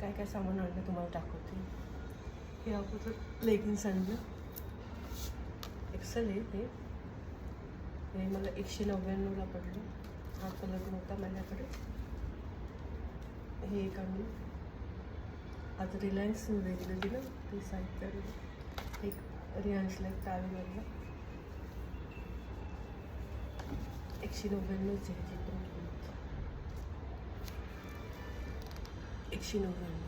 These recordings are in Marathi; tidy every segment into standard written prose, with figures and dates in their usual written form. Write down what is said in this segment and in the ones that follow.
काय काय सामान आणलं तुम्हाला दाखवते. हे अगोदर लेगिन्स आणलं, एक्सेल आहे हे. हे मला 199ला पडलं. हा कलर नव्हता माझ्याकडे. हे एक आणलं. आता रिलायन्स वेगळं दिलं ते साहित्य. एक रियांशला एक टावेल आणलं. 199च आहे जे पण 199.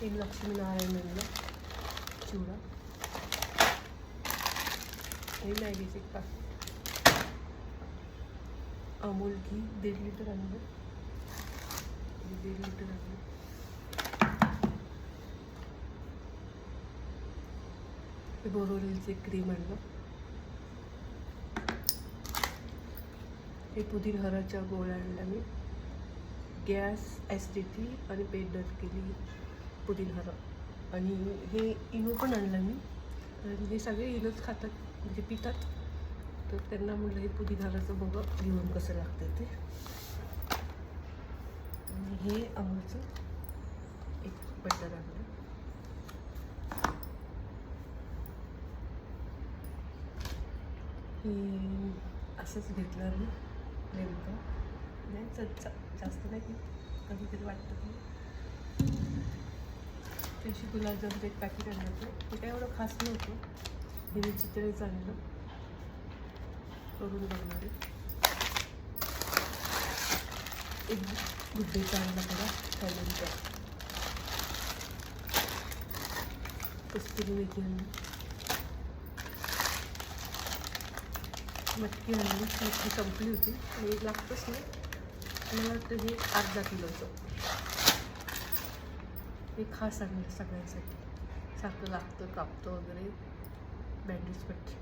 एक लक्ष्मीनारायण आणलं चिवडा. हे मॅगीचे एक पाकिट. अमूल घी 1.5 लिटर आणलं. 1.5 लिटर आणलं. हे बोरोलिलचे क्रीम आणलं. हे पुदीन हराच्या गोळ्या आणल्या मी. गॅस ॲसिडिटी आणि पेट दर्द केली पुदीन हरा. आणि हे इनो पण आणलं मी. आणि हे सगळे इनोच खातात म्हणजे पितात, तर त्यांना म्हटलं हे पुदीन हराचं बघा घेऊन कसं लागतं ते. आणि हे अमूलचं एक बटर आणलं. हे असंच घेतलं मी नेमकं. नाही जास्त नाही, कधीतरी वाटतं की त्याशी गुलाबजामचं एक पॅकेट आणलं होतं. ते काय एवढं खास नव्हतं. हे मी चितळेच आणलं, करून बघणारे. एक गुड्डेचा आणला थोडा फॅमिलीचा. कस्तुरी मेथी आणली. मटकी आणली. मटकी संपली होती आणि एक लागतंच नाही. मला वाटतं हे अर्धा किलोचं. हे खास आणलं सगळ्यांसाठी. सारखं लागतं कापतं वगैरे. बँडेज पट्टी.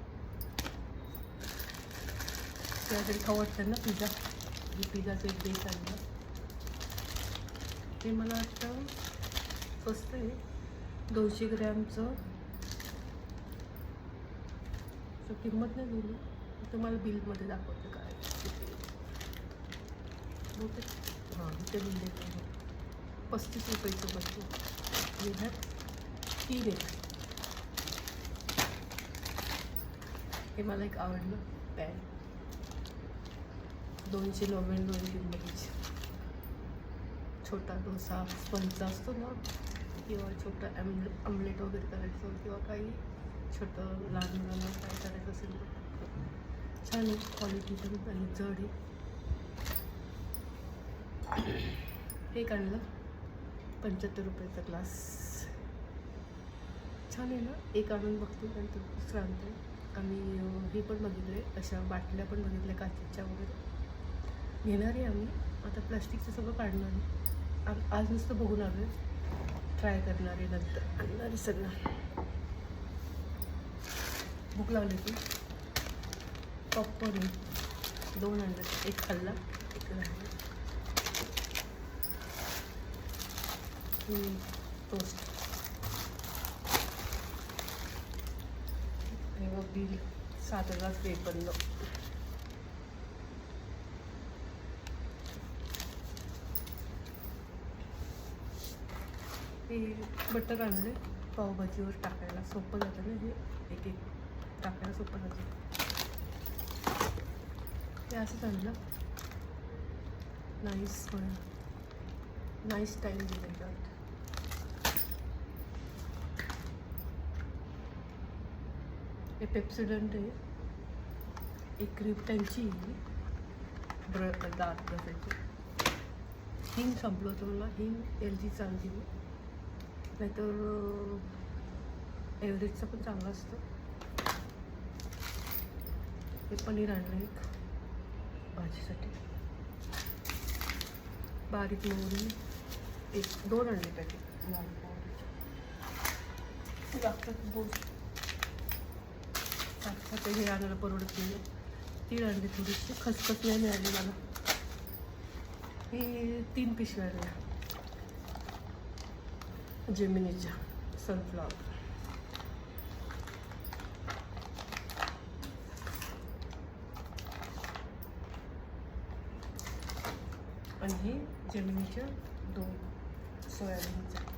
त्यासाठी खाऊ वाटतं ना पिझ्झा. हे पिझ्झाचं एक बेस आणलं. ते मला वाटतं स्वस्त आहे. 200 ग्रॅमचं. तर किंमत नाही दिली. तर मला बिलमध्ये दाखवतं काय बहुतेक. हां इथे बिल देतो. 35 रुपयाचं बसतो. आणि ह्यात 3 आहेत. हे मला एक आवडलं पॅन. 299 किंमतीची. छोटा डोसा स्पंजचा असतो ना, किंवा छोटं आमलेट वगैरे करायचं, किंवा काही छोटं लहान मुलांना काय करायचं असेल तर. छान आहे क्वालिटी पण आणि जड आहे. हे काढलं 75 रुपयाचा ग्लास. छान आहे ना. एक आणून बघतो नंतर दुसरं आणतो. आम्ही हे पण बघितले, अशा बाटल्या पण बघितल्या काचेच्या वगैरे. घेणार आहे आम्ही. आता प्लास्टिकचं सगळं काढणार आहे. आज नुसतं बघून आलो आहे. ट्राय करणार आहे, नंतर आणणार आहे सगळं. भूक लागली ती. पॉपकॉर्न 2 आणलं. एक खाल्ला, एक राहिला. टोस्ट. हे बिल 7,053. हे बटर आणले पावभाजीवर टाकायला सोपं जातं ना. हे एक एक टाकायला सोपं जातं. ते असंच आणलं. नाईस टाईम दिलं त्यात. हे पेप्सोडंट आहे. एक क्रीम त्यांची दात बसायची. हिंग संपलं होतं मला. हिंग LGचं आणली मी. नाहीतर एव्हरेजचं पण चांगलं असतं. हे पनीर आणलं एक भाजीसाठी. बारीक मोहरी 2 आणले पॅकेट लाल मोहरीचे. लागतात बोस. आता हे आणायला परवडत नाही. तीळ आणली थोडीशी. खसखस नाही मिळाली मला. हे 3 पिशव्या आणल्या जेमिनीच्या सनफ्लॉवर. आणि हे जेमिनीच्या 2 सोयाबीनचं.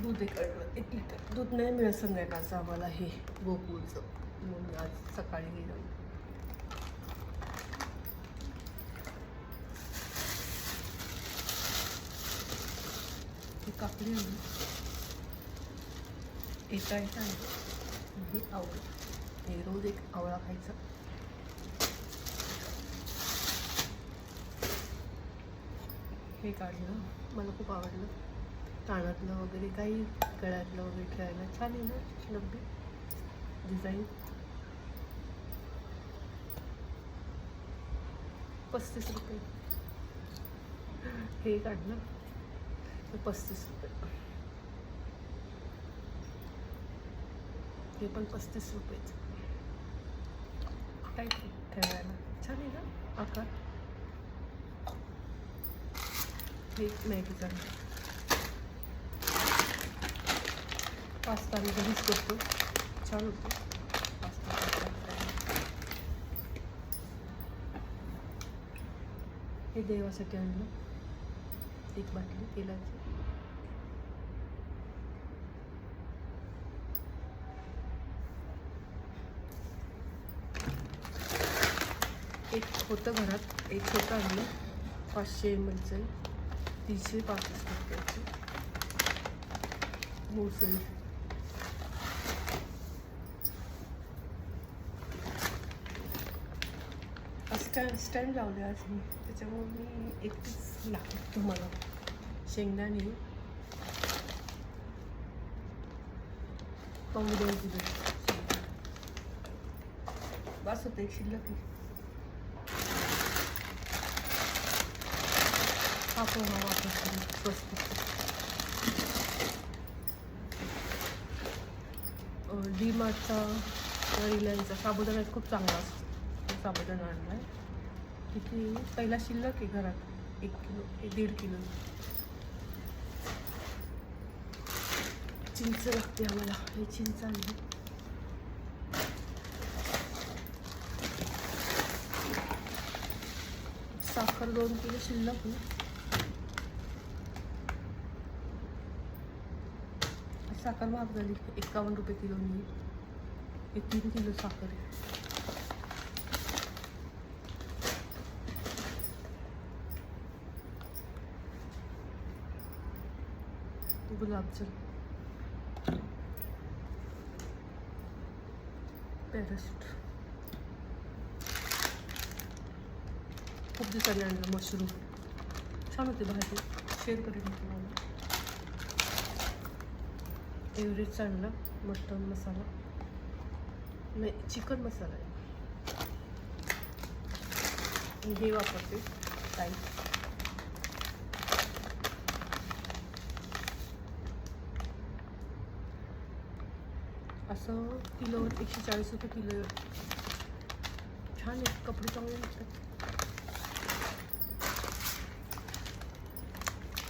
दूध 1 लिटर. दूध नाही मिळत संध्याकाळचं आम्हाला हे गोकुळचं, म्हणून आज सकाळी गेलं. ही काकडी आणली, एका आणली. हे आवळा, हे रोज 1 आवळा खायचा. हे काढलं, मला खूप आवडलं. कानातलं वगैरे काही, गळ्यातलं वगैरे ठेवायला छान आहे ना, नब्बी डिझाईन. 35 रुपये. हे काढलं तर 35 रुपये. हे पण 35 रुपयेच. टाईट ठेवायला छान आहे ना आकार. हे मॅगी काढलं. पास्ता मी घरीच करतो, छान होतो पास्ता. हे देवासाठी आणलं, 1 बाटली तेलाची. एक होतं घरात, एक होतं आणलं 500 ml, 365 रुपयाची मोसळी. स्टँड लावले आज मी, त्याच्यामुळे मी एकटीच लागते तुम्हाला. शेंगदाणे पाऊण 2 किलो बस होतं. 1 शिल्लक हा पोहा वापरतो स्वस्त. डीमार्टचा, रिलायन्सचा साबुदाणा खूप चांगला असतो. साबुदाणा आणला आहे. किती पहिला शिल्लक आहे घरात, 1 किलो, 1.5 किलो. चिंच लागते आम्हाला, हे चिंच आणली. साखर 2 किलो शिल्लक आहे. साखर महाग झाली, 51 रुपये किलो. मी हे 3 किलो साखर आहे. गुलाबजल, पॅराशूट. खूप दिवसांनी आणलं मशरूम, छान होते भाजी, शेअर करेन तुम्हाला. एव्हरेस्ट आणला मटन मसाला, नाही चिकन मसाला आहे. हे वापरते टाईप. असं किलोवर 140 रुपये किलो. छान आहे, कपडे चांगले असतात.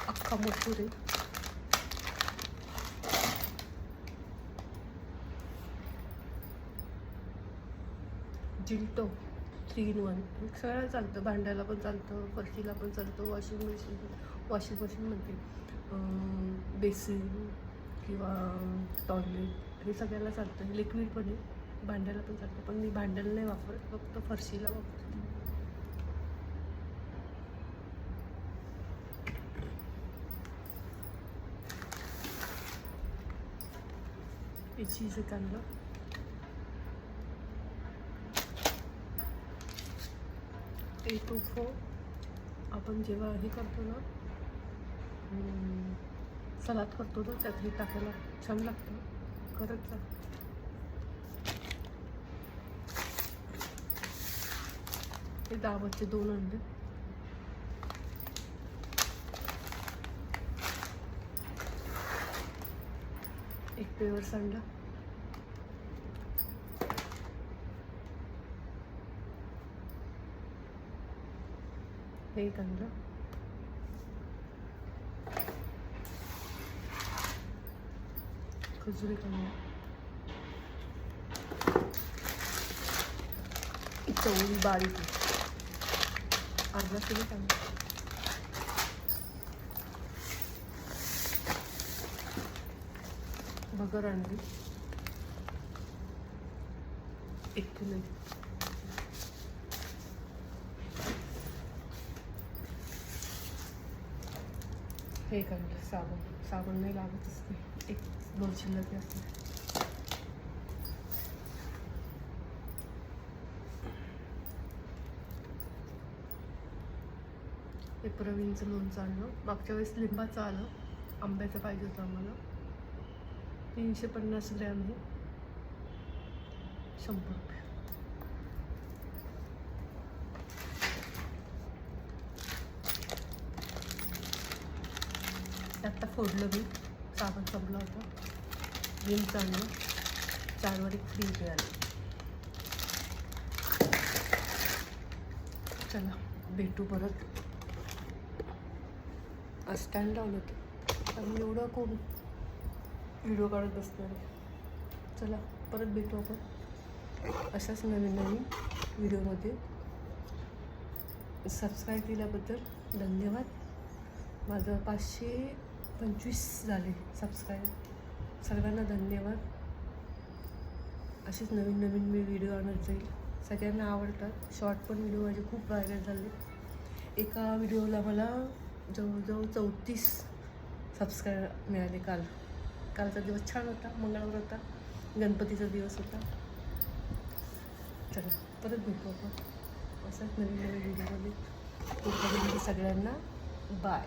अख्खा मसूर आहे. जिल्टो 3 in 1. सगळं चालतं, भांड्याला पण चालतं, फरशीला पण चालतं, वॉशिंग मशीन म्हणते, बेसिन किंवा टॉयलेट, हे सगळ्याला चालतं. लिक्विड पण आहे, भांड्याला पण चालतं. पण मी भांड्याला नाही वापरत, फक्त फरशीला वापरते. हे चीज एक आणलं. आपण जेव्हा हे करतो ना, सलाद करतो ना, त्यात हे टाकायला छान लागतं. करत जा. हे दाबाचे 2 अंडे. एक पेवर अंडा. हे एक अंडा. खजूर एक अंडा. चवळी बारीक. अर्धा किलो टमाटर. बगर आणली 1 किलो. हे आणलं साबण नाही लागतच नाही, 1-2 शिल्लक असते. हे प्रवीणचं लोणचं आणलं. मागच्या वेळेस लिंबाचं आलं, आंब्याचं पाहिजे होतं आम्हाला. 350 ग्रॅम हे 100 रुपये. आत्ता फोडलं मी, साबण संपला होता. विम आणलं, 4 वर 1 फ्री मिळाली. चला भेटू परत. आज स्टँड लावलं होतं आणि एवढं कोण व्हिडिओ काढत बसणार आहे. चला परत भेटू आपण अशाच नवीन व्हिडिओमध्ये. सबस्क्राईब केल्याबद्दल धन्यवाद. माझं 525 झाले सबस्क्राईब. सगळ्यांना धन्यवाद. असेच नवीन मी व्हिडिओ आणत जाईल. सगळ्यांना आवडतात. शॉर्ट पण व्हिडिओ माझे खूप व्हायरल झाले. एका व्हिडिओला मला जवळजवळ 34 सबस्क्राईब मिळाले. कालचा दिवस छान होता. मंगळवार होता, गणपतीचा दिवस होता. चला परत भेटू आपण असाच नवीन व्हिडिओमध्ये. सगळ्यांना बाय.